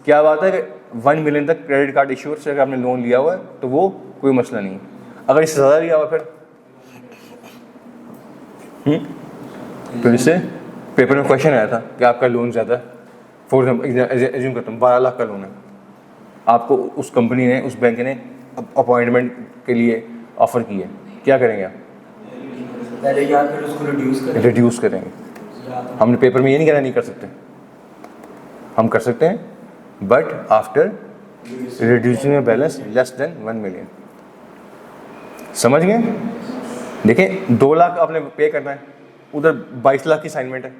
क्या बात है कि 1 मिलियन तक क्रेडिट कार्ड इश्यूर से अगर आपने लोन लिया हुआ है तो वो कोई मसला नहीं है। अगर इससे ज़्यादा लिया हुआ फिर तो इससे पेपर में क्वेश्चन आया था कि आपका लोन ज़्यादा है, फॉर एग्जाम्पल एज्यूम करता हूँ 12 लाख का लोन है, आपको उस कंपनी ने, उस बैंक ने अपॉइंटमेंट के लिए ऑफ़र की है, क्या करेंगे आप? पहले यार फिर उसको रिड्यूस करेंगे। हमने पेपर में ये नहीं कहना नहीं कर सकते, हम कर सकते हैं but after reducing balance less than 1 million. समझ गए? देखें 2 लाख आपने पे करना है, उधर 22 लाख की असाइनमेंट है।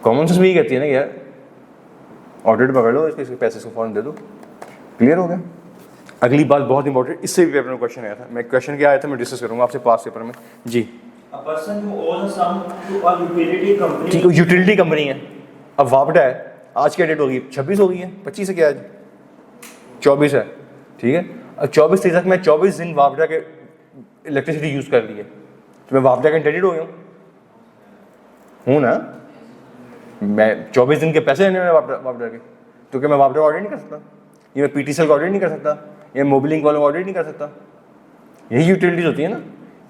कॉमन सेंस भी कहती है ना यार ऑडिट पकड़ लो, इसके पैसे को फॉर्म दे दो, क्लियर हो गया। अगली बात बहुत इंपॉर्टेंट, इससे भी पेपर में क्वेश्चन आया था, मैं क्वेश्चन क्या आया था मैं डिस्कस करूंगा आपसे पास पेपर में जी। ठीक है, यूटिलिटी कंपनी है, अब वापडा है, आज क्या डेट होगी? 26 हो गई है, 25 है क्या आज? 24 है, ठीक है। अब 24 तारीख तक मैं 24 दिन वापडा के इलेक्ट्रिसिटी यूज़ कर ली है, तो मैं वापडा का इंटेंडेड हो गया हूँ ना, मैं 24 दिन के पैसे लेने में वापडा के, तो क्या मैं वापडा ऑर्डर नहीं कर सकता? ये मैं पीटीसीएल का ऑर्डर नहीं कर सकता? या मोबिलिंग वालों का ऑर्डर नहीं कर सकता? यही यूटिलिटीज होती है ना।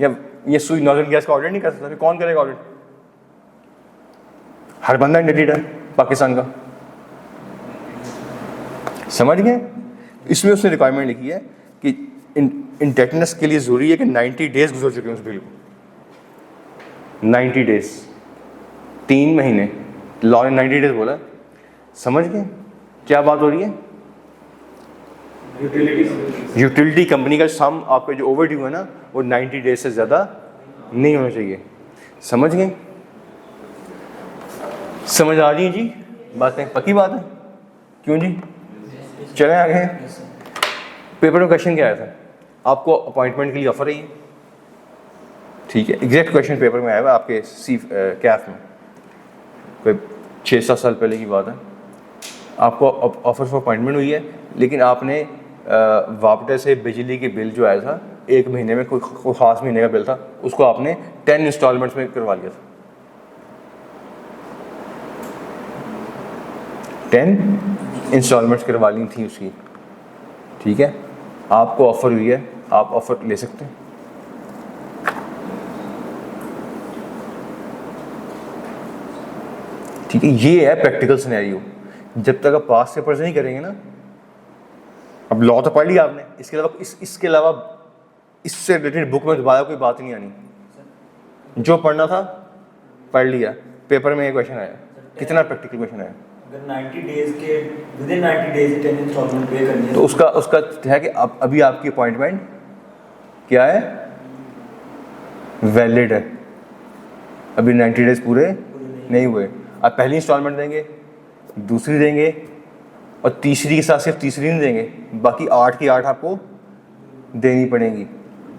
या ये सुई नॉर्दर्न गैस का ऑर्डर नहीं कर सकता, फिर कौन करेगा ऑर्डर? हर बंदा इंडेटेड है पाकिस्तान का, समझ गए? इसमें उसने रिक्वायरमेंट लिखी है कि इंडेटनेस के लिए जरूरी है कि 90 डेज गुजर चुके हैं उस बिल को, 90 डेज, 3 महीने, लॉ ने 90 डेज बोला। समझ गए क्या बात हो रही है? यूटिलिटी कंपनी का सम आपका जो ओवर ड्यू है ना वो 90 डेज से ज़्यादा नहीं होना चाहिए। समझ गए? समझ आ रही है जी बातें? पक्की बात है? क्यों जी? चलें आगे। पेपर में क्वेश्चन क्या आया था? आपको अपॉइंटमेंट के लिए ऑफर है, ठीक है, एग्जैक्ट क्वेश्चन पेपर में आया हुआ आपके कैफ में, कोई 6-7 साल पहले की बात है। आपको ऑफर फॉर अपॉइंटमेंट हुई है, लेकिन आपने वापडा से बिजली के बिल जो आया था 1 महीने में, कोई ख़ास महीने का बिल था, उसको आपने 10 इंस्टॉलमेंट्स में करवा लिया था। 10 इंस्टॉलमेंट्स करवा ली थी उसकी, ठीक है। आपको ऑफ़र हुई है, आप ऑफ़र ले सकते हैं। ठीक है, ये है प्रैक्टिकल सिनेरियो। जब तक आप पास पेपर्स नहीं करेंगे ना, अब लॉ तो पढ़ लिया आपने, इसके अलावा इसके अलावा इससे रिलेटेड बुक में दोबारा कोई बात नहीं आनी, जो पढ़ना था पढ़ लिया। पेपर में ये क्वेश्चन आया, कितना प्रैक्टिकल क्वेश्चन आया? अगर 90 डेज के विदिन 90 डेज 10 इंस्टॉलमेंट पे करनी है तो उसका है कि अब अभी आपकी अपॉइंटमेंट क्या है? वैलिड है, अभी 90 डेज पूरे नहीं हुए। आप पहली इंस्टॉलमेंट देंगे, दूसरी देंगे, और तीसरी के साथ सिर्फ तीसरी नहीं देंगे, बाकी 8 की 8 आपको देनी पड़ेंगी।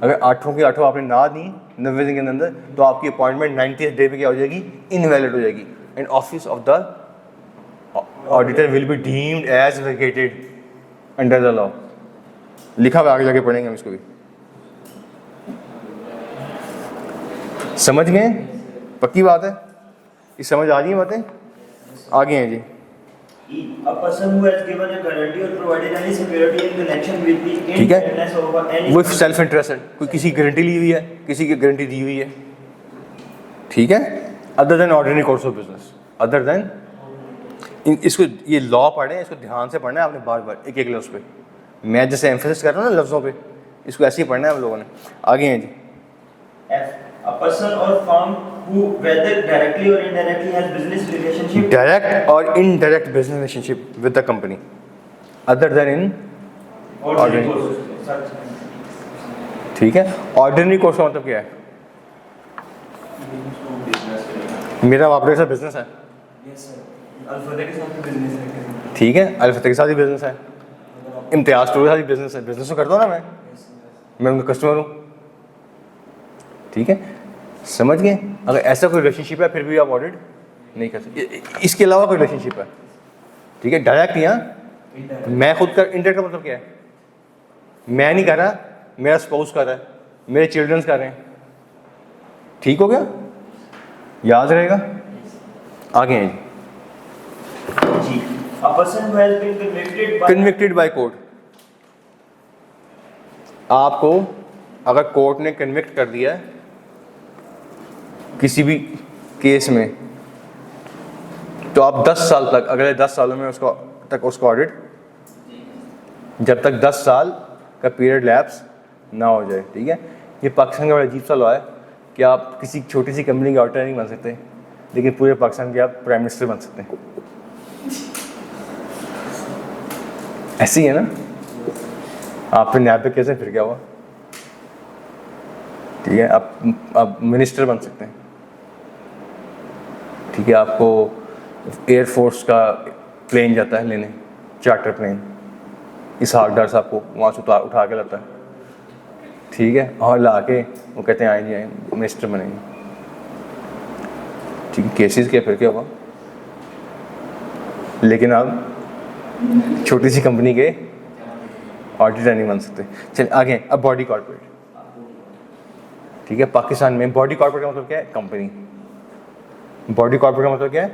अगर 8 की 8 आपने ना दी 90 दिन के अंदर, तो आपकी अपॉइंटमेंट 90th डे पे क्या हो जाएगी? इनवैलिड हो जाएगी, and office of the auditor will be deemed as vacated under the law. लिखा हुआ, आगे जाके पढ़ेंगे हम इसको भी। समझ गए? पक्की बात है? ये समझ आ रही है बातें? आगे हैं जी। A person who has given a guarantee or provided any security in connection with the ठीक है, indebtedness of any वो सेल्फ इंटरेस्टेड, कोई किसी की गारंटी ली हुई है, किसी की गारंटी दी हुई है, ठीक है, other than ordinary course of business, other than इसको ये लॉ पढ़ें, इसको ध्यान से पढ़ना है आपने, बार बार एक एक लफ्ज़ पे। मैं जैसे एम्फेसिस कर रहा हूँ ना लफ्ज़ों पे, इसको ऐसे ही पढ़ना है हम लोगों ने। आगे हैं जी। A person or firm who whether directly or indirectly has business relationship direct और indirect business relationship with the company other than in ordinary ordinary courses. ठीक है। ऑर्डिनरी कोर्स का मतलब क्या है? मेरा वापस का बिजनेस है, Yes sir. अल्फादा के साथ भी business है। ठीक है, अल्फादा के साथ भी बिजनेस है, इम्तियाज़ स्टोर के साथ भी बिजनेस है, बिजनेस तो करता हूँ ना मैं उनका कस्टमर हूँ, ठीक है। समझ गए? अगर ऐसा कोई रिलेशनशिप है फिर भी आप ऑडिट नहीं कर सकते। इसके अलावा कोई रिलेशनशिप है, ठीक है, डायरेक्ट यहाँ मैं खुद कर, इनडायरेक्ट का मतलब क्या है? मैं नहीं कर रहा, मेरा स्पाउस कर रहा है, मेरे चिल्ड्रंस कर रहे हैं, ठीक हो गया, याद रहेगा। आगे हैं जी। A person who has been convicted by court, आपको अगर कोर्ट ने कन्विक्ट कर दिया है किसी भी केस में, तो आप 10 साल तक, अगले 10 सालों में उसको ऑडिट, जब तक 10 साल का पीरियड लैप्स ना हो जाए, ठीक है। ये पाकिस्तान का बड़ा अजीब सा लॉ है कि आप किसी छोटी सी कंपनी के ऑडिटर नहीं बन सकते, लेकिन पूरे पाकिस्तान के आप प्राइम मिनिस्टर बन सकते हैं। ऐसी है ना, आप फिर न्याय पे कैसे फिर क्या हुआ, ठीक है। आप मिनिस्टर बन सकते हैं, ठीक है। आपको एयरफोर्स का प्लेन जाता है लेने, चार्टर प्लेन, इसहाक डार साहब को वहाँ से उठा के लाता है, ठीक है, और ला के वो कहते हैं आएंगे मिनिस्टर बनेंगे, ठीक है। केसेस के फिर क्या हुआ, लेकिन आप छोटी सी कंपनी के ऑडिटर नहीं बन सकते। चलिए आगे, अब बॉडी कॉर्पोरेट, ठीक है। पाकिस्तान में बॉडी कॉर्पोरेट का मतलब क्या है, कंपनी। बॉडी कॉर्पोरेट का मतलब क्या है,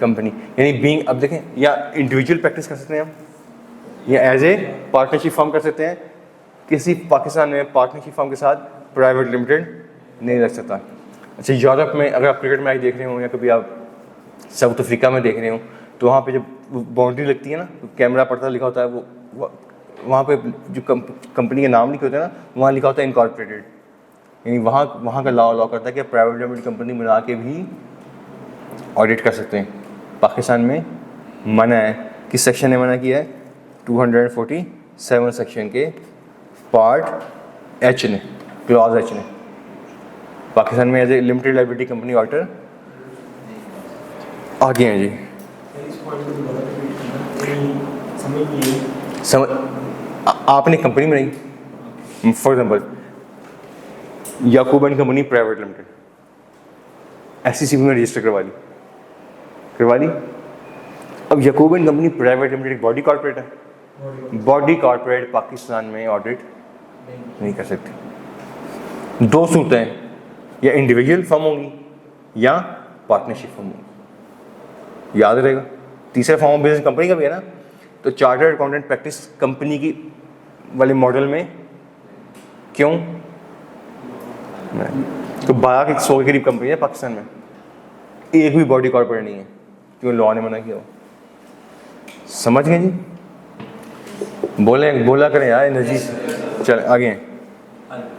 कंपनी, यानी बीइंग, अब देखें, या इंडिविजुअल प्रैक्टिस कर सकते हैं हम, या एज ए पार्टनरशिप फॉर्म कर सकते हैं। किसी पाकिस्तान में पार्टनरशिप फॉर्म के साथ प्राइवेट लिमिटेड नहीं रख सकता। अच्छा, यूरोप में अगर आप क्रिकेट मैच देख रहे हो या कभी आप साउथ अफ्रीका में देख रहे हो, तो वहाँ पे जब बाउंड्री लगती है ना, तो कैमरा पड़ता लिखा होता है, वो वहाँ पे जो कंपनी के नाम लिखे होते हैं ना, वहाँ लिखा होता है इनकॉर्पोरेटेड, यानी वहाँ का लॉ करता है कि प्राइवेट लिमिटेड कंपनी बना के भी ऑडिट कर सकते हैं। पाकिस्तान में मना है, किस सेक्शन ने मना किया है, 247 सेक्शन के पार्ट एच ने, क्लॉज एच ने। पाकिस्तान में as a limited liability company auditor आगे हैं जी। आपने कंपनी बनाई, for example Yakub and company private limited, SCCB में रजिस्टर करवा ली। अब Yakub and company private limited body corporate है, बॉडी कॉर्पोरेट पाकिस्तान में ऑडिट नहीं कर सकती। दो सूरतें हैं, या इंडिविजुअल फर्म होंगी या पार्टनरशिप फर्म होगी, याद रहेगा। तीसरा फॉर्म ऑफ बिजनेस कंपनी का भी है ना, तो चार्टर्ड अकाउंटेंट प्रैक्टिस कंपनी की वाले मॉडल में क्यों, तो 1200 के करीब कंपनी है पाकिस्तान में, एक भी बॉडी कॉर्पोरेट नहीं है, क्यों, लॉ ने मना किया हो। समझ गए जी, बोला करें यार एनर्जी। चल आगे हैं।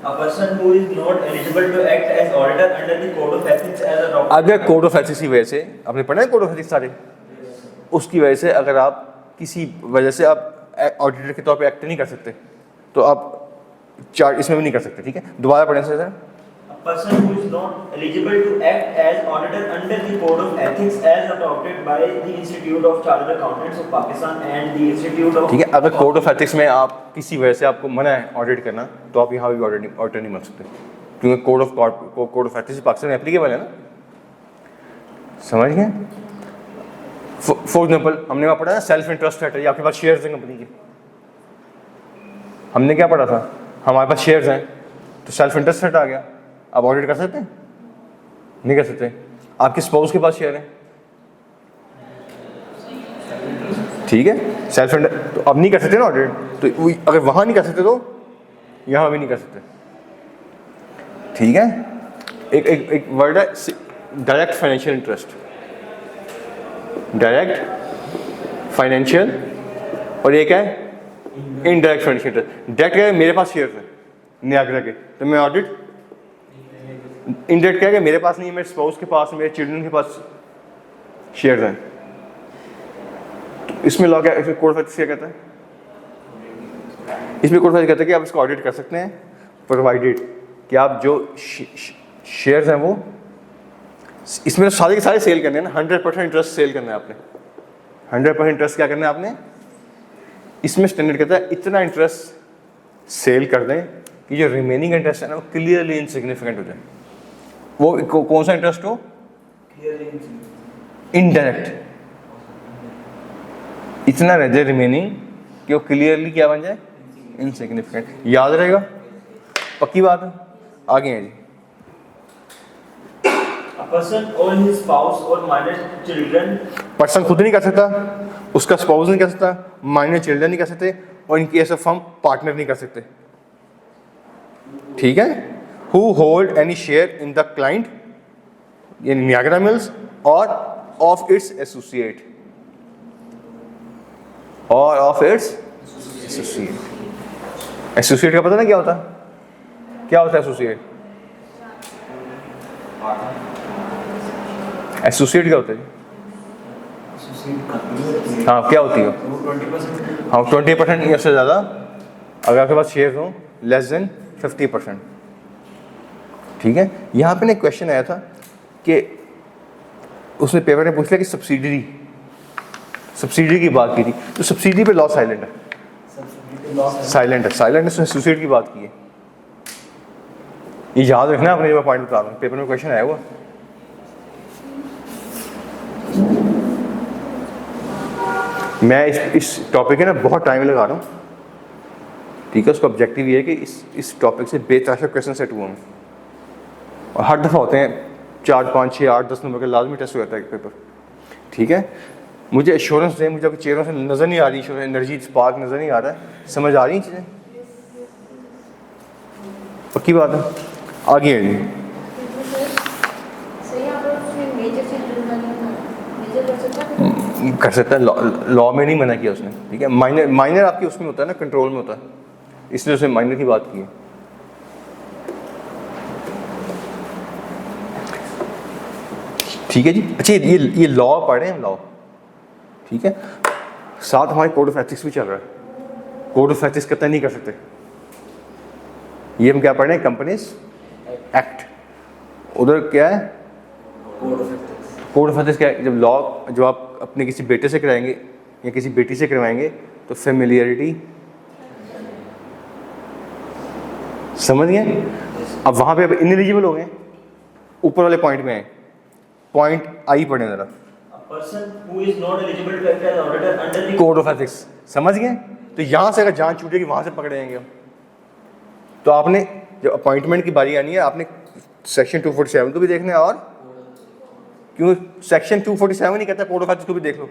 A person who is not eligible to act as auditor under the code of ethics as adopted. अगर कोड ऑफ एथिक्स की वजह से, आपने पढ़ा है कोड ऑफ एथिक्स सारे, उसकी वजह से अगर आप किसी वजह से आप ऑडिटर के तौर पे एक्ट नहीं कर सकते, तो आप चार्ट इसमें भी नहीं कर सकते, ठीक है। दोबारा पढ़ें sir. A person who is not eligible to act as auditor under the code of ethics as adopted by the Institute of Chartered Accountants of Pakistan and the Institute of, ठीक है। अगर कोड ऑफ एथिक्स में आप किसी वजह से आपको मना है ऑडिट करना, तो आप यहाँ भी ऑडिटर नहीं बन सकते, क्योंकि कोड ऑफ एथिक्स पाकिस्तान में एप्लीकेबल है ना। समझ गए। फॉर एग्जाम्पल हमने वहाँ पढ़ा ना सेल्फ इंटरेस्ट फैक्टर, ये आपके पास शेयर्स हैं कंपनी के, हमने क्या पढ़ा था, हमारे पास शेयर्स हैं तो सेल्फ इंटरेस्ट फैक्टर आ गया, आप ऑडिट कर सकते हैं, नहीं कर सकते। आपके स्पाउस के पास शेयर है, ठीक है, सेल्फ इंटरेस्ट, तो अब नहीं कर सकते ना ऑडिट, तो अगर वहाँ नहीं कर सकते तो यहाँ भी नहीं कर सकते, ठीक है। एक वर्ड है direct financial interest, direct financial, और एक है इनडायरेक्ट फाइनेंशियल इंटरेस्ट। डायरेक्ट क्या है, मेरे पास शेयर है नियाग्रा के, तो मैं ऑडिट। इनडायरेक्ट क्या है, मेरे पास नहीं है, मेरे स्पाउस के पास, मेरे चिल्ड्रन के पास शेयर हैं, तो इसमें लॉ क्या, कोड ऑफ एथिक्स क्या कहता है, इसमें कोड ऑफ एथिक्स कहता है कि आप इसको ऑडिट कर सकते हैं, प्रोवाइडेड कि आप जो शेयर्स हैं वो, इसमें सारे के सारे सेल करने हैं ना, 100% इंटरेस्ट सेल करना है आपने, 100% इंटरेस्ट क्या करना है आपने, इसमें स्टैंडर्ड कहता है इतना इंटरेस्ट सेल कर दें कि जो रिमेनिंग इंटरेस्ट है ना वो क्लियरली इनसिग्निफिकेंट हो जाए। वो कौन सा इंटरेस्ट हो, इनडायरेक्ट, इतना रह जाए रिमेनिंग कि वो क्लियरली क्या बन जाए, इनसिग्निफिकेंट। याद रहेगा, पक्की बात है। आगे हैं जी। A person or his spouse or minor children person खुद नहीं कर सकता, उसका स्पाउस नहीं कर सकता, माइनर चिल्ड्रन नहीं कर सकते, और इन केस ऑफ हम पार्टनर नहीं कर सकते। ठीक है, who hold any share in the client यानी नियाग्रा मिल्स और ऑफ इट्स एसोसिएट और ऑफ इट्स एसोसिएट। एसोसिएट का पता ना क्या होता है? क्या होता है एसोसिएट? एसोसिएट क्या होता है? हाँ, क्या होती है? हाँ, 20% या उससे ज़्यादा अगर आपके पास शेयर हो लेस देन 50%। ठीक है, यहाँ पे ना क्वेश्चन आया था कि उसने पेपर में पूछ लिया कि सब्सिडी की बात की थी, तो सब्सिडी पे लॉ साइलेंट है, साइलेंट ने एसोसिएट की बात की है। ये याद रखना आपने, जो मैं पॉइंट बता रहा हूँ, पेपर में क्वेश्चन आया हुआ। मैं इस टॉपिक है ना बहुत टाइम लगा रहा हूँ। ठीक है, उसका ऑब्जेक्टिव ये है कि इस टॉपिक से बेतहाशा क्वेश्चन सेट हुआ हूँ, और हर दफ़ा होते हैं 4, 5, 6, 8, 10 नंबर का लाजमी टेस्ट हो जाता है पेपर। ठीक है, मुझे एश्योरेंस दें, मुझे आपके चेहरों से नज़र नहीं आ रही एनर्जी, स्पार्क नज़र नहीं आ रहा है, समझ आ रही चीज़ें? पक्की बात है। आगे है जी, कर सकता है, लॉ में नहीं मना किया उसने। ठीक है, माइनर आपकी उसमें होता है ना, कंट्रोल में होता है, इसलिए उसने माइनर की बात की है। ठीक है जी। अच्छा, ये लॉ पढ़े हम, लॉ। ठीक है, साथ हमारे कोड ऑफ एथिक्स भी चल रहा है। कोड ऑफ एथिक्स कतई नहीं कर सकते, ये हम क्या पढ़ रहे हैं? Companies act. उधर क्या है? कोड ऑफ एथिक्स क्या है? जब लॉ, जो आप अपने किसी बेटे से कराएंगे या किसी बेटी से करवाएंगे तो फेमिलियरिटी, समझ गए? अब वहां पे अब इनएलिजिबल हो गए, ऊपर वाले पॉइंट में है, पॉइंट आई पढ़े जरा, कोड ऑफ एथिक्स। समझ गए? तो यहां से अगर जान छूटेगी वहां से पकड़े जाएंगे हम। तो आपने जब अपॉइंटमेंट की बारी आनी है, आपने सेक्शन 247 को भी देखना है, और क्यों सेक्शन 247 ही कहता है कोड ऑफ एथिक्स को भी देख लो।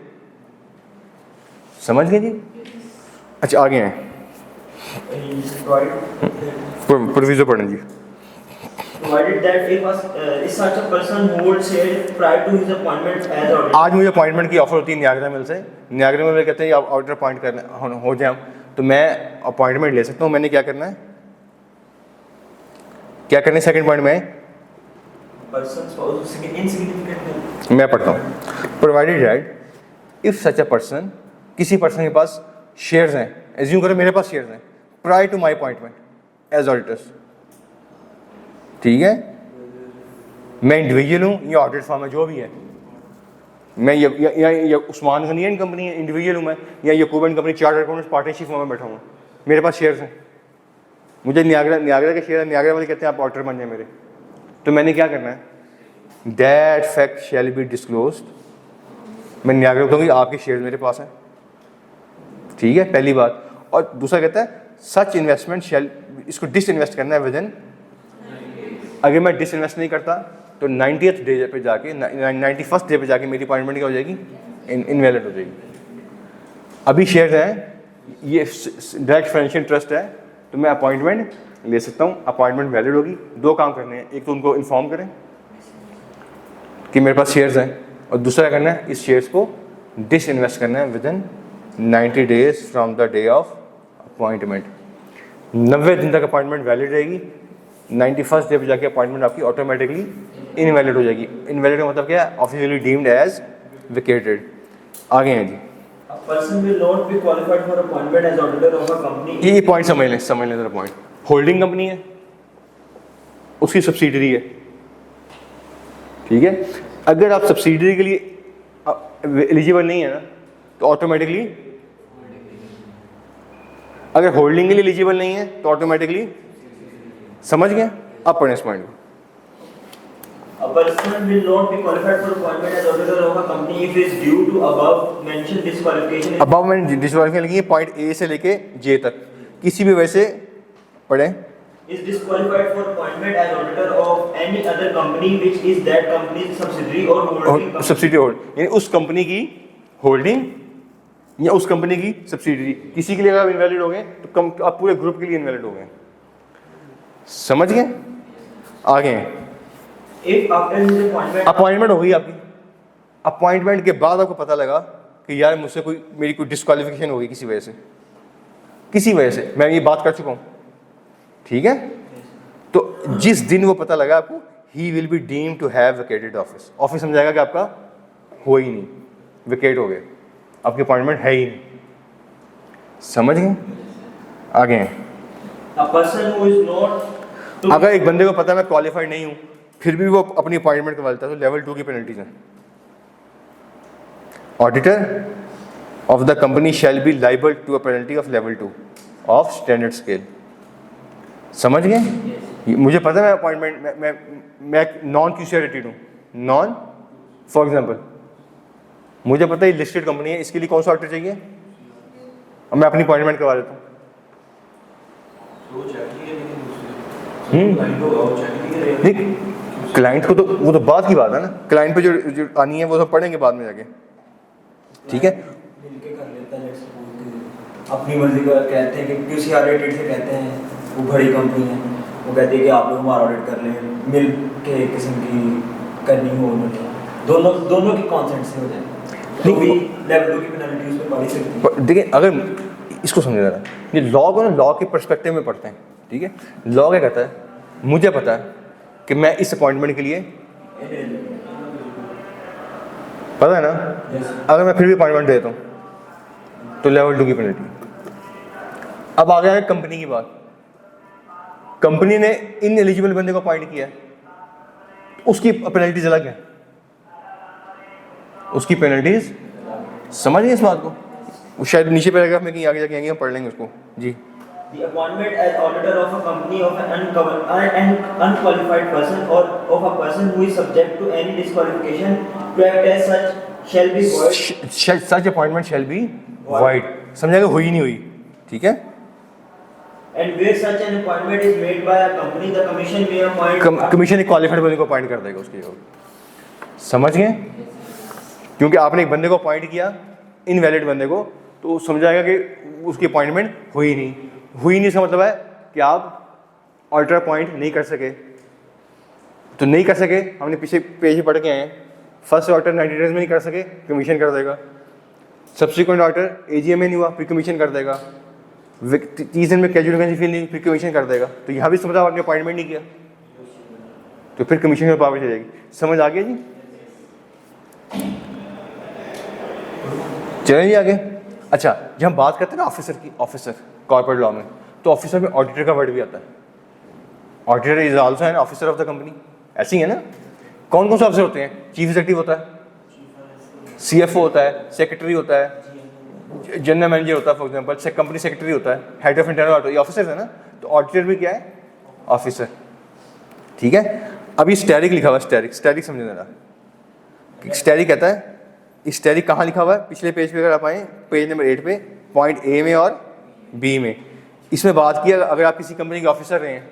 समझ गए जी? अच्छा, आगे हैं, प्रोविजो पढ़ें जी। आज मुझे अपॉइंटमेंट की ऑफर होती है नियाग्रा मिल से। नियाग्रा मिल कहते हैं आप ऑडिटर अपॉइंट करना हो जाए, तो मैं अपॉइंटमेंट ले सकता हूँ। मैंने क्या करना है, क्या करना है? सेकंड पॉइंट में मैं पढ़ता हूँ, provided that if such a person, किसी पर्सन के पास शेयर्स हैं, एज्यूम करो मेरे पास शेयर्स हैं, prior to my appointment as auditors. ठीक है, मैं इंडिविजुअल हूँ या ऑडिट फर्म है, जो भी है, मैं या उस्मान गनी एंड कंपनी है, इंडिविजुअल हूँ मैं, या Yakub and company chartered accountants partnership में बैठा हूँ, मेरे पास शेयर्स हैं, मुझे नियाग्रा के शेयर है, नियाग्रा वाले कहते हैं आप ऑडिटर बन जाए मेरे, तो मैंने क्या करना है? That fact shall be disclosed. मैं नियाग्रा कहूँगी आपके शेयर मेरे पास हैं। ठीक है, पहली बात। और दूसरा कहता है सच इन्वेस्टमेंट शैल, इसको डिसइन्वेस्ट करना है विदिन, अगर मैं डिसइन्वेस्ट नहीं करता तो 90th डे पे जाके, 91st डे पे जाके मेरी अपॉइंटमेंट क्या हो जाएगी? इनवैलिड हो जाएगी। अभी शेयर हैं, ये डायरेक्ट फाइनेंशियल ट्रस्ट है, तो मैं अपॉइंटमेंट ले सकता हूँ, अपॉइंटमेंट वैलिड होगी। दो काम करने हैं, एक तो उनको इन्फॉर्म करें कि मेरे पास शेयर्स हैं, और दूसरा करना है इस शेयर्स को डिसइन्वेस्ट करना है within 90 days from the day of appointment. 90 दिन तक अपॉइंटमेंट वैलिड रहेगी, 91st डे पे जाके अपॉइंटमेंट आपकी ऑटोमेटिकली इनवैलिड हो जाएगी। इनवैलिड का मतलब क्या है? Officially deemed as vacated. आगे हैं जी, ये पॉइंट समझ लें जरा पॉइंट। होल्डिंग कंपनी है, उसकी सब्सिडरी है। ठीक है, अगर आप सब्सिडरी के लिए एलिजिबल नहीं है ना, तो ऑटोमेटिकली, अगर होल्डिंग के लिए एलिजिबल नहीं है तो ऑटोमेटिकली, समझ गए? अब पढ़ें इस पॉइंट को। A person will not be qualified for appointment as auditor of a company if it is due to above mentioned disqualification. above mentioned disqualification लिखिए, पॉइंट ए से लेके जे तक, किसी भी वजह से पढ़ें, is disqualified for appointment as auditor of any other company which is that company's subsidiary or holding company. Subsidy hold यानी उस कंपनी की होल्डिंग या उस कंपनी की सब्सिडी, किसी के लिए अगर आप इनवैलिड हो गए तो आप पूरे ग्रुप के लिए इनवैलिड हो गए। समझ गए? आगे If after his appointment appointment हो गई आपकी, अपॉइंटमेंट के बाद आपको पता लगा कि यार मुझसे मेरी कोई डिस्क्वालिफिकेशन हो गई किसी वजह से, मैं ये बात कर चुका हूँ, ठीक है? तो जिस दिन वो पता लगा आपको, he will be deemed to have vacated office समझाएगा कि आपका हो ही नहीं, वेकेट हो गए, आपकी अपॉइंटमेंट है ही नहीं। समझ गए? आगे a person who is not to अगर एक बंदे को पता है मैं क्वालिफाइड नहीं हूँ, फिर भी वो अपनी अपॉइंटमेंट करवा लेता है, तो लेवल 2 की पेनल्टीज हैं। Auditor of the company shall be liable to a penalty of level 2 of standard scale. समझ गए? मुझे पता है मैं अपॉइंटमेंट मैं नॉन क्यूसीआरटेड हूँ, नॉन फॉर एग्जांपल मुझे पता है लिस्टेड कंपनी है, इसके लिए कौन सा ऑडिटर चाहिए, और मैं अपनी अपॉइंटमेंट करवा देता हूँ। नहीं, क्लाइंट को तो वो तो बात की बात है ना, क्लाइंट पे जो आनी है वो सब पढ़ेंगे बाद में जाके, ठीक है? मिलके कर लेता है, अपनी मर्जी का कहते हैं कि क्यूसीआरटेड से कहते हैं, वो बड़ी कंपनी है, वो कहती है कि आप लोग हमारा ऑडिट कर लें, मिल के किस्म की करनी हो, दोनों की कॉन्सेंट से हो जाए तो भी लेवल 2 की पेनल्टी उस पर पड़ सकती है। देखिए अगर इसको समझे जरा, ये लॉ को ना लॉ के पर्सपेक्टिव में पढ़ते हैं, ठीक है? लॉ क्या कहता है, मुझे पता है कि मैं इस अपॉइंटमेंट के लिए पता है ना, अगर मैं फिर भी अपॉइंटमेंट देता हूँ तो लेवल 2 की पेनल्टी। अब आ गया है कंपनी की बात, कंपनी ने इन एलिजिबल बंदे को अपॉइंट किया है, उसकी पेनल्टीज अलग है, उसकी पेनल्टीज समझ गए इस बात को? वो शायद नीचे पैराग्राफ में कहीं आगे जाके आएंगे, हम पढ़ लेंगे उसको जी। The appointment as auditor of a company of an unqualified person or of a person who is subject to any disqualification to act as such shall be void. Such appointment shall be void। समझाएगा, हुई नहीं हुई, ठीक है? And where such an appointment is made by a company, the commission may appoint. Commission एक qualified बंदे को appoint कर देगा उसके लिए। समझ गए? क्योंकि आपने एक बंदे को अपॉइंट किया, इनवैलिड बंदे को, तो समझाएगा कि उसकी अपॉइंटमेंट हुई नहीं इसका मतलब है कि आप ऑडिटर अपॉइंट नहीं कर सके। तो नहीं कर सके, हमने पीछे पेज पढ़ के आए हैं, फर्स्ट ऑडिटर 90 डेज में नहीं कर सके, कमीशन कर देगा। सब्सिक्वेंट ऑडिटर एजीएम में नहीं हुआ, फिर कमीशन कर देगा। 30 दिन में कैजुअल वैकेंसी फिल नहीं, फिर कमीशन कर देगा। तो यहाँ भी समझा आपने अपॉइंटमेंट नहीं किया तो फिर कमीशन में पावर चलेगी। समझ आ गया जी? चलें जी आगे। अच्छा, जब हम बात करते हैं ना ऑफिसर की, ऑफिसर कॉर्पोरेट लॉ में, तो ऑफिसर में ऑडिटर का वर्ड भी आता है। Auditor is also an officer of the company, ऐसे ही है ना? कौन कौन से ऑफिसर होते हैं? चीफ एग्जीक्यूटिव होता है, सीएफओ होता है, सेक्रेटरी होता है, जनरल मैनेजर होता है, फॉर एग्जांपल कंपनी सेक्रेटरी होता है, हेड ऑफ इंटरनल ऑडिट, ये ऑफिसर है ना? तो ऑडिटर भी क्या है? ऑफिसर, ठीक है? अभी स्टैरिक लिखा हुआ है, स्टैरिक समझे जरा। स्टैरिक कहता है, स्टैरिक कहाँ लिखा हुआ है? पिछले पेज पे अगर आप आए, पेज नंबर 8 पे, पॉइंट ए में और बी में, इसमें बात की अगर आप किसी कंपनी के ऑफिसर रहे हैं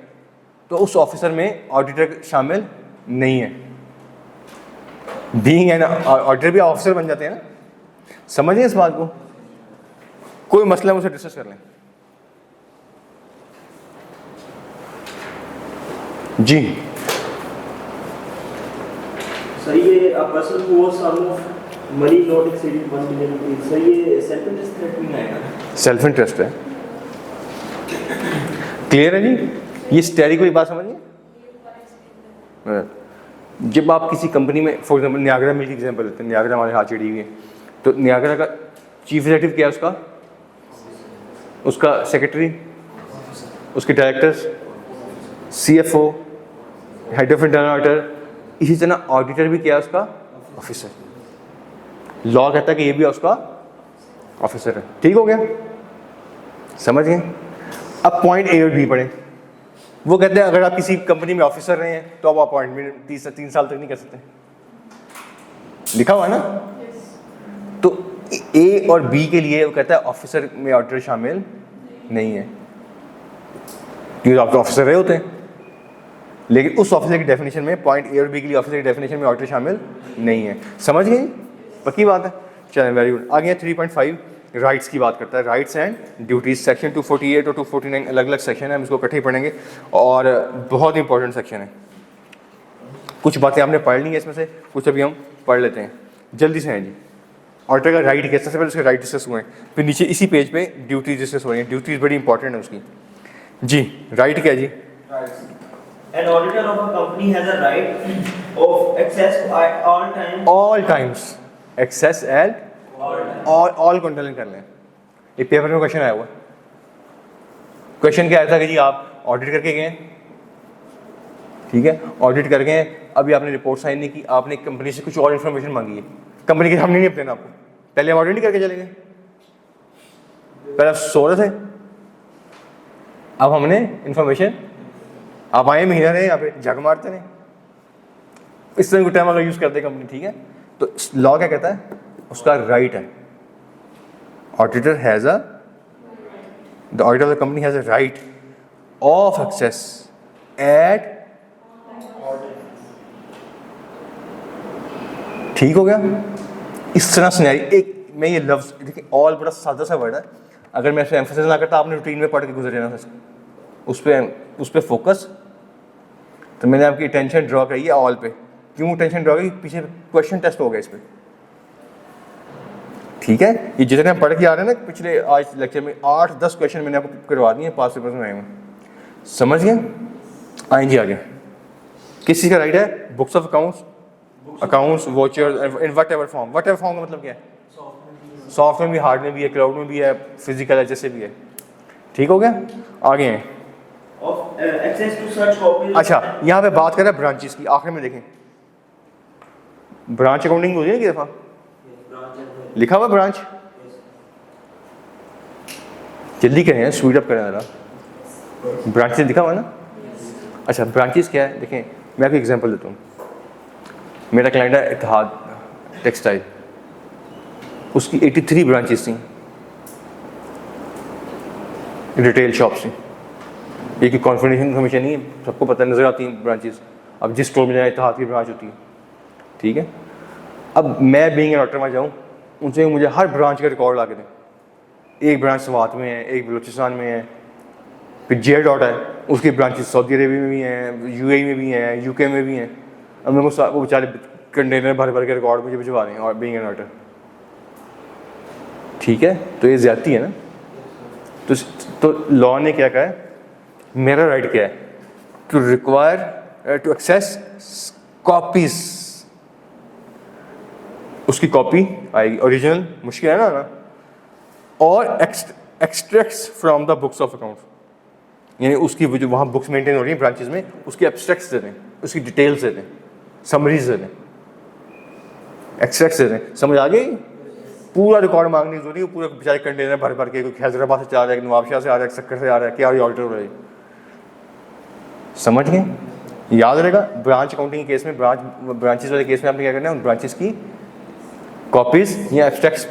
तो उस ऑफिसर में ऑडिटर शामिल नहीं है। बीइंग एन ऑडिटर भी ऑफिसर बन जाते हैं ना। समझिए इस बात को, कोई मसला मुझसे डिस्कस कर लें जी। सर ये a person who owes sum of money not exceeding 1 million rupees, sir ये सेल्फ इंटरेस्ट थ्रेट में आएगा? सेल्फ इंटरेस्ट है, क्लियर है जी? ये स्टैरिक वाली बात समझिए। जब आप किसी कंपनी में, फॉर एग्जांपल नियाग्रा मिल की एग्जांपल लेते हैं, नियाग्रा हमारे हाथ चिड़ी हुई है, तो नियाग्रा का चीफ एग्जीक्यूटिव क्या है? उसका सेक्रेटरी, उसके directors, CFO, head of internal auditor. इसी तरह ऑडिटर भी क्या है? उसका ऑफिसर। लॉ कहता है कि ये भी उसका ऑफिसर है। ठीक हो गया? समझ गए? अब पॉइंट ए और बी पढ़े। वो कहते हैं अगर आप किसी कंपनी में ऑफिसर रहे हैं तो आप अपॉइंटमेंट 30 से 3 साल तक नहीं कर सकते, लिखा हुआ है ना? तो ए और बी के लिए वो कहता है ऑफिसर में ऑडिटर शामिल नहीं है। क्योंकि आपके ऑफिसर रहे होते हैं, लेकिन उस ऑफिसर की डेफिनेशन में पॉइंट ए और बी के लिए ऑफिसर की डेफिनेशन में ऑडिटर शामिल नहीं है। समझ गए? पक्की बात है। चलें, वेरी गुड। आगे 3.5 राइट्स की बात करता है, राइट्स एंड ड्यूटीज। सेक्शन 248 और 249 अलग अलग सेक्शन है, हम इसको इकट्ठे ही पढ़ेंगे और बहुत इंपॉर्टेंट सेक्शन है। कुछ बातें आपने पढ़ ली हैं इसमें से, कुछ अभी हम पढ़ लेते हैं, जल्दी से हैं जी। ऑडिटर का राइट क्या, सबसे पहले उसके राइट डिस्कस हुए हैं, फिर नीचे इसी पेज पे ड्यूटीज डिस्कस हो रही हैं। ड्यूटीज बड़ी इंपॉर्टेंट है उसकी जी। राइट क्या है जी? An auditor of a company has a right of access at all times. All times access at all को अंडरलाइन कर लें। एक पेपर में क्वेश्चन आया हुआ, क्वेश्चन क्या आया था कि जी आप ऑडिट करके गए, ठीक है, ऑडिट कर गए, अभी आपने रिपोर्ट साइन नहीं की, आपने कंपनी से कुछ और इन्फॉर्मेशन मांगी है, कंपनी के सामने नहीं अपने आपको, पहले हम ऑडिट नहीं करके चले गए, पहले आप सो रहे थे, अब हमने इन्फॉर्मेशन, आप आए महीना रहे यहाँ पे जग मारते रहे, इस तरह का टाइम अगर यूज़ करते कंपनी, ठीक है। तो लॉ क्या कहता है? उसका राइट है, auditor has a, the auditor of the company has a right of access at, ठीक हो गया। इस तरह सिनेरियो, एक मैं ये लफ्ज़ देखिए, ऑल बड़ा सादा सा वर्ड है, अगर मैं इस पर एम्फेसिस ना करता आपने रूटीन में पढ़ के गुजर जाना उस पर फोकस। तो मैंने आपकी टेंशन ड्रॉ करी है ऑल पे। क्यों टेंशन ड्रॉ करी? पीछे क्वेश्चन टेस्ट हो गया इस पर, ठीक है। ये जितने हम पढ़ के आ रहे हैं ना पिछले आज लेक्चर में 8-10 क्वेश्चन मैंने आपको करवा दिए, 5 पेपर्स में आए हुए, समझ गए? आए जी आगे। किस चीज़ का राइट है? Books of accounts watcher in what ever form. What ever form का मतलब क्या है? सॉफ्ट में भी, हार्ड में भी है, क्लाउड में भी है, फिजिकल है, जैसे भी है, ठीक हो गया। आगे हैं अच्छा, यहाँ पे बात करें ब्रांचेस की, आखिर में देखें ब्रांच अकाउंटिंग होती है ना, दफ़ा लिखा हुआ ब्रांच, जल्दी करें, स्पीड अप करें ज़रा। ब्रांचेस लिखा हुआ ना? अच्छा, ब्रांचेस क्या है देखें, मैं आपको एग्जांपल देता हूँ। मेरा क्लाइंट है इत्तेहाद टेक्सटाइल, उसकी 83 ब्रांचेस थी, रिटेल शॉप्स थी। एक कॉन्फिडेंशियल इन्फॉर्मेशन नहीं है, सबको पता नज़र आती हैं ब्रांचेस। अब जिस स्टोर में जाए इत्तेहाद की ब्रांच होती है, ठीक है। अब मैं बीइंग एन ऑडिटर में जाऊँ, उनसे मुझे हर ब्रांच का रिकॉर्ड ला के दें। एक ब्रांच स्वात में है, एक बलूचिस्तान में है, फिर जे डॉट है, उसकी ब्रांचेस सऊदी अरेबिया में भी हैं, यूएई में भी हैं, यूके में भी हैं। अब मेरे को वो बेचारे कंटेनर भर भर के रिकॉर्ड मुझे भिजवा रहे हैं और बीइंग एन ऑडिटर, ठीक है। तो ये ज़्यादती है ना। तो लॉ ने क्या कहा है, मेरा राइट क्या है? To require to access copies, उसकी कॉपी आएगी, ओरिजिनल मुश्किल है ना, और extracts from the books of accounts, यानी उसकी जो वहाँ बुक्स मेंटेन हो रही हैं ब्रांचेस में, उसकी एब्स्ट्रैक्ट्स दे दें, उसकी डिटेल्स दे दें, समरीज दे दें, एक्सट्रैक्ट्स दे दें। समझ आ गई? पूरा रिकॉर्ड मांगने की जरूरत नहीं, पूरे बेचारे कंटेनर भर भर के, कोई हैदराबाद से आ रहा है, नवाबशाह से आ रहा है, सक्कर से आ रहा है, क्या ऑडिटर हो रहा है, समझ गए? याद रहेगा। ब्रांच अकाउंटिंग के केस में, ब्रांचेस वाले केस में आपने क्या करना है, उन ब्रांचेस की कॉपीज या एब्स्ट्रैक्ट्स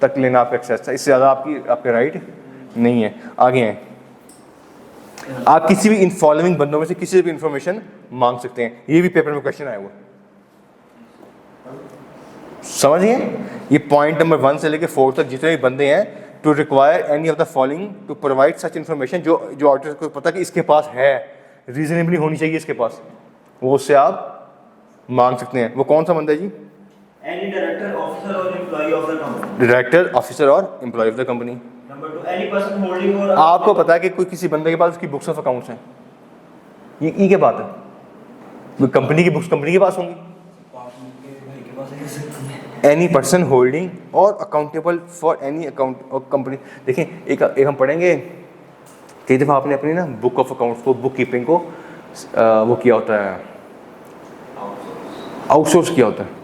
तक लेना आपका एक्सेस था, इससे ज़्यादा आपके राइट नहीं है। आगे हैं, आप किसी भी इन फॉलोइंग बंदों में से किसी भी इंफॉर्मेशन मांग सकते हैं। ये भी पेपर में क्वेश्चन आया हुआ, समझ गए? ये पॉइंट नंबर 1 से लेकर 4 तक जितने भी बंदे हैं, to require any of the following to provide such information, जो ऑडिटर को पता कि इसके पास है, रीजनेबली होनी चाहिए इसके पास, वो उससे आप मांग सकते हैं। वो कौन सा बंदा है जी? Any director, officer or employee of the company. Director, officer और employee of the company. Number 2, any person holding or आपको पता है कि कोई किसी बंदे के पास उसकी बुक्स ऑफ अकाउंट्स हैं, ये क्या बात है? कंपनी की बुक्स कंपनी के पास होंगी। एनी पर्सन होल्डिंग और अकाउंटेबल फॉर एनी अकाउंट और कंपनी। देखें, एक हम पढ़ेंगे, कई दफ़ा आपने अपनी ना बुक ऑफ अकाउंट्स को, बुक कीपिंग को वो किया होता है, आउटसोर्स किया होता है।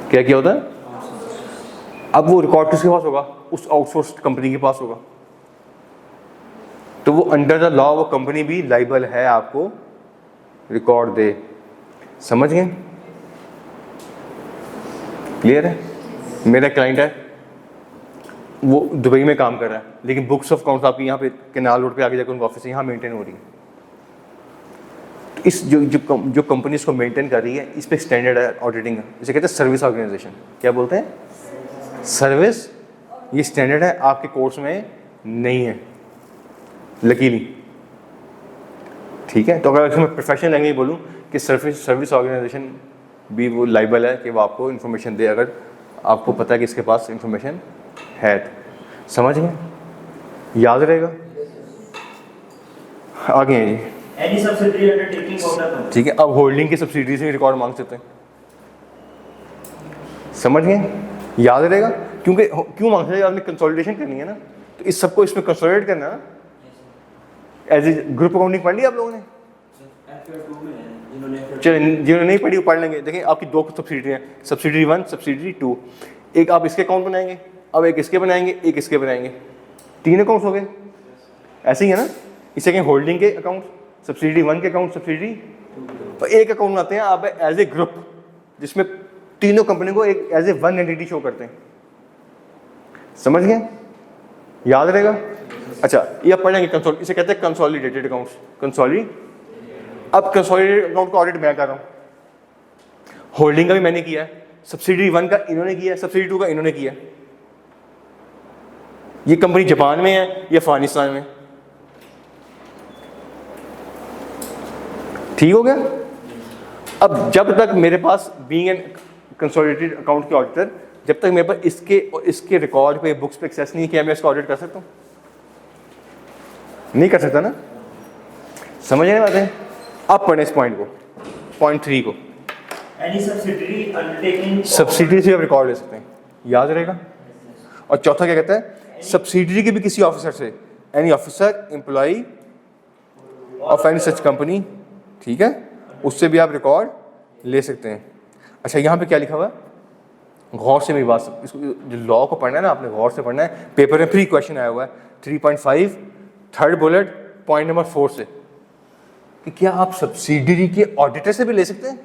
क्या किया होता है? अब वो रिकॉर्ड किसके पास होगा? उस आउटसोर्स कंपनी के पास होगा। तो वो अंडर द लॉ वो कंपनी भी लाइबल है आपको रिकॉर्ड दे। समझ गए? क्लियर है? मेरा क्लाइंट है, वो दुबई में काम कर रहा है, लेकिन बुक्स ऑफ अकाउंट्स आपकी यहाँ पे कैनाल रोड पे आगे जाकर उनका ऑफिस है, यहाँ मेंटेन हो रही है। तो इस जो कंपनी इसको मेंटेन कर रही है, इस पे स्टैंडर्ड है ऑडिटिंग का, इसे कहते हैं सर्विस ऑर्गेनाइजेशन। क्या बोलते हैं? सर्विस। ये स्टैंडर्ड है, आपके कोर्स में नहीं है लकीली, ठीक है। तो अगर मैं प्रोफेशनल लैंग्वेज बोलूँ कि सर्विस ऑर्गेनाइजेशन भी वो लाइबल है कि वो आपको इन्फॉर्मेशन दे, अगर आपको पता है कि इसके पास इन्फॉर्मेशन है तो। समझ गए? याद रहेगा। आगे हैं जी, any subsidiary undertaking of the company. ठीक है। अब होल्डिंग की सब्सिडीज में रिकॉर्ड मांग सकते हैं, समझ गए? याद रहेगा, क्योंकि क्यों मांग सकते हैं? आपने कंसोलिडेशन करनी है ना, तो इस सबको इसमें कंसोलिडेट करना है ना। एज ए ग्रुप अकाउंटिंग पढ़ लिया आप लोगों ने? चलो जिन्होंने नहीं पढ़ी वो पढ़ लेंगे। देखिए आपकी दो सब्सिडरी हैं, सब्सिडरी 1, सब्सिडरी 2। एक आप इसके अकाउंट बनाएंगे, अब एक इसके बनाएंगे, एक इसके बनाएंगे, 3 अकाउंट्स हो गए। ऐसे ही है ना, इसे कहें होल्डिंग के अकाउंट, सब्सिडरी 1 के अकाउंट, सब्सिडरी। तो एक अकाउंट बनाते हैं आप एज ए ग्रुप, जिसमें तीनों कंपनी को एक as a one entity show करते हैं। समझ गए? याद रहेगा। अच्छा, ये आप पढ़ेंगे कंसोल, इसे कहते हैं कंसोलिडेटेड अकाउंट्स। अब कंसोलिडेटेड अकाउंट का ऑडिट मैं कर रहा हूं, होल्डिंग का भी मैंने किया है, सब्सिडरी 1 का इन्होंने किया है, सब्सिडरी 2 का इन्होंने किया है। ये कंपनी जापान में है या अफगानिस्तान में? ठीक हो गया। अब जब तक मेरे पास बीइंग एन कंसोलिडेटेड अकाउंट के ऑडिटर, जब तक मेरे पास इसके रिकॉर्ड पे, बुक्स पे एक्सेस नहीं किया, मैं इसका ऑडिट कर सकता हूँ? नहीं कर सकता ना। समझ रहे बातें? अब पढ़े इस पॉइंट को, पॉइंट 3 को। एनी सब्सिडियरी अंडरटेकिंग, सब्सिडरी से आप रिकॉर्ड ले सकते हैं, याद रहेगा। और चौथा क्या कहता है? सब्सिडरी के भी किसी ऑफिसर से, any officer employee of any such company, ठीक है, उससे भी आप रिकॉर्ड ले सकते हैं। अच्छा, यहाँ पे क्या लिखा हुआ है? गौर से मेरी बात, इसको जो लॉ को पढ़ना है ना, आपने गौर से पढ़ना है। पेपर में 3 क्वेश्चन आया हुआ है, 3.5 थर्ड बुलेट पॉइंट नंबर 4 से, कि क्या आप सब्सिडरी के ऑडिटर से भी ले सकते हैं?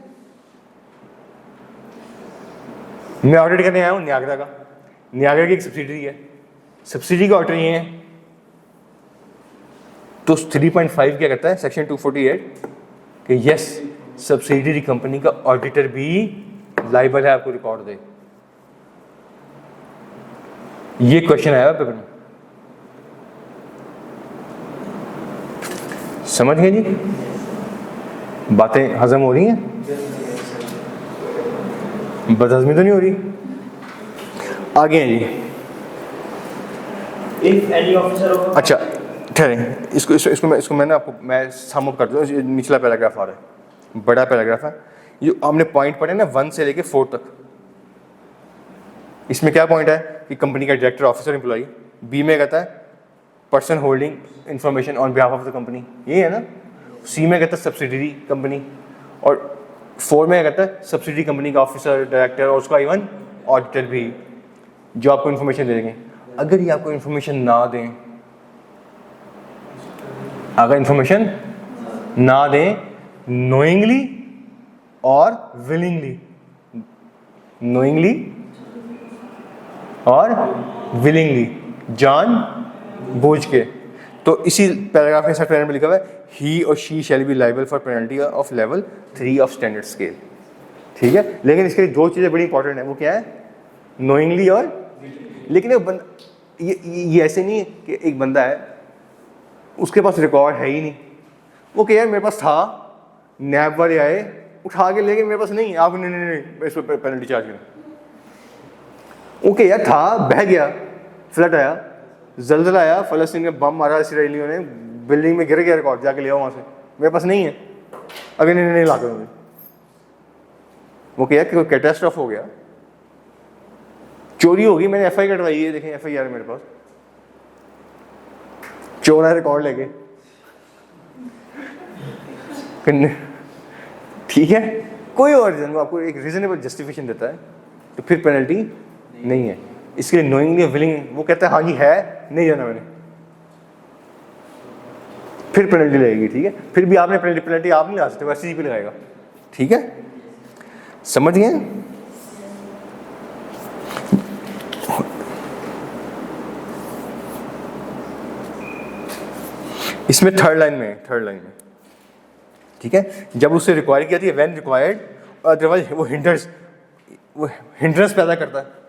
मैं ऑडिट करने आया हूं नियाग्रा का, नियाग्रा की एक सब्सिडरी है, सब्सिडरी के ऑडिटर ये हैं। तो 3.5 क्या कहता है सेक्शन 248 कि यस, सब्सिडरी कंपनी का ऑडिटर भी लाइबल है आपको रिकॉर्ड दे। ये क्वेश्चन आया है पेपर में, समझ गए जी? बातें हजम हो रही हैं? बदहजमी तो नहीं हो रही? आगे हैं जी। इफ एनी ऑफिसर, अच्छा ठहरे, इसको मैं ना आपको मैं सम अप कर दूँ। निचला पैराग्राफ आ रहा है, बड़ा पैराग्राफ है। ये हमने पॉइंट पढ़े ना 1 से लेके 4 तक। इसमें क्या पॉइंट है कि कंपनी का डायरेक्टर, ऑफिसर, एम्प्लॉई। बी में कहता है person holding information on behalf of the company, ये है ना। सी में कहता है सब्सिडरी कंपनी, और 4 में कहता है सब्सिडरी कंपनी का ऑफिसर, डायरेक्टर और उसका इवन ऑडिटर भी, जो आपको इन्फॉर्मेशन दे देंगे। अगर ये आपको इन्फॉर्मेशन ना दें, अगर इन्फॉर्मेशन ना दें नोइंगली और विलिंगली, नोइंगली और विलिंगली, जान बूझ के, तो इसी पैराग्राफ में सब में लिखा हुआ है ही और she shell be liable for penalty of level 3 of standard scale, ठीक है। लेकिन इसके लिए 2 चीज़ें बड़ी इंपॉर्टेंट है, वो क्या है? नोइंगली और, लेकिन ये ऐसे नहीं है कि एक बंदा है उसके पास रिकॉर्ड है ही नहीं, वो क्या यार मेरे पास था, नैब वाले आए उठा के, लेकिन मेरे पास नहीं है, आप नहीं इस पर पेनल्टी चार्ज करें। ओके यार था, बह गया, फ्लड आया, जल्जला आया, फलस्तीन में बम मारा इसराइलियों ने, बिल्डिंग में गिर गया रिकॉर्ड, जाके ले आओ वहाँ से, मेरे पास नहीं है, अगर नहीं ला करूँगी। वो क्या कि कोई कैटास्ट्रॉफ हो गया, चोरी होगी, मैंने FI कटवाई है, देखें FIR मेरे पास, चोर है रिकॉर्ड लेके, ठीक है। कोई और रीजन, वो आपको एक रीजनेबल जस्टिफिकेशन देता है, तो फिर पेनल्टी नहीं है। इसके लिए नोइंगली विलिंग, वो कहता है हाँ जी है, नहीं जाना मैंने, फिर पेनल्टी लगेगी, ठीक है। फिर भी आपने पेनल्टी आप नहीं ला सकते, वैसे ही पे लगाएगा, ठीक है। समझ गए? इसमें थर्ड लाइन में ठीक है, जब उससे रिक्वायर की जाती है व्हेन रिक्वायर्ड, अदरवाइज वो हिंड्रेंस पैदा करता है।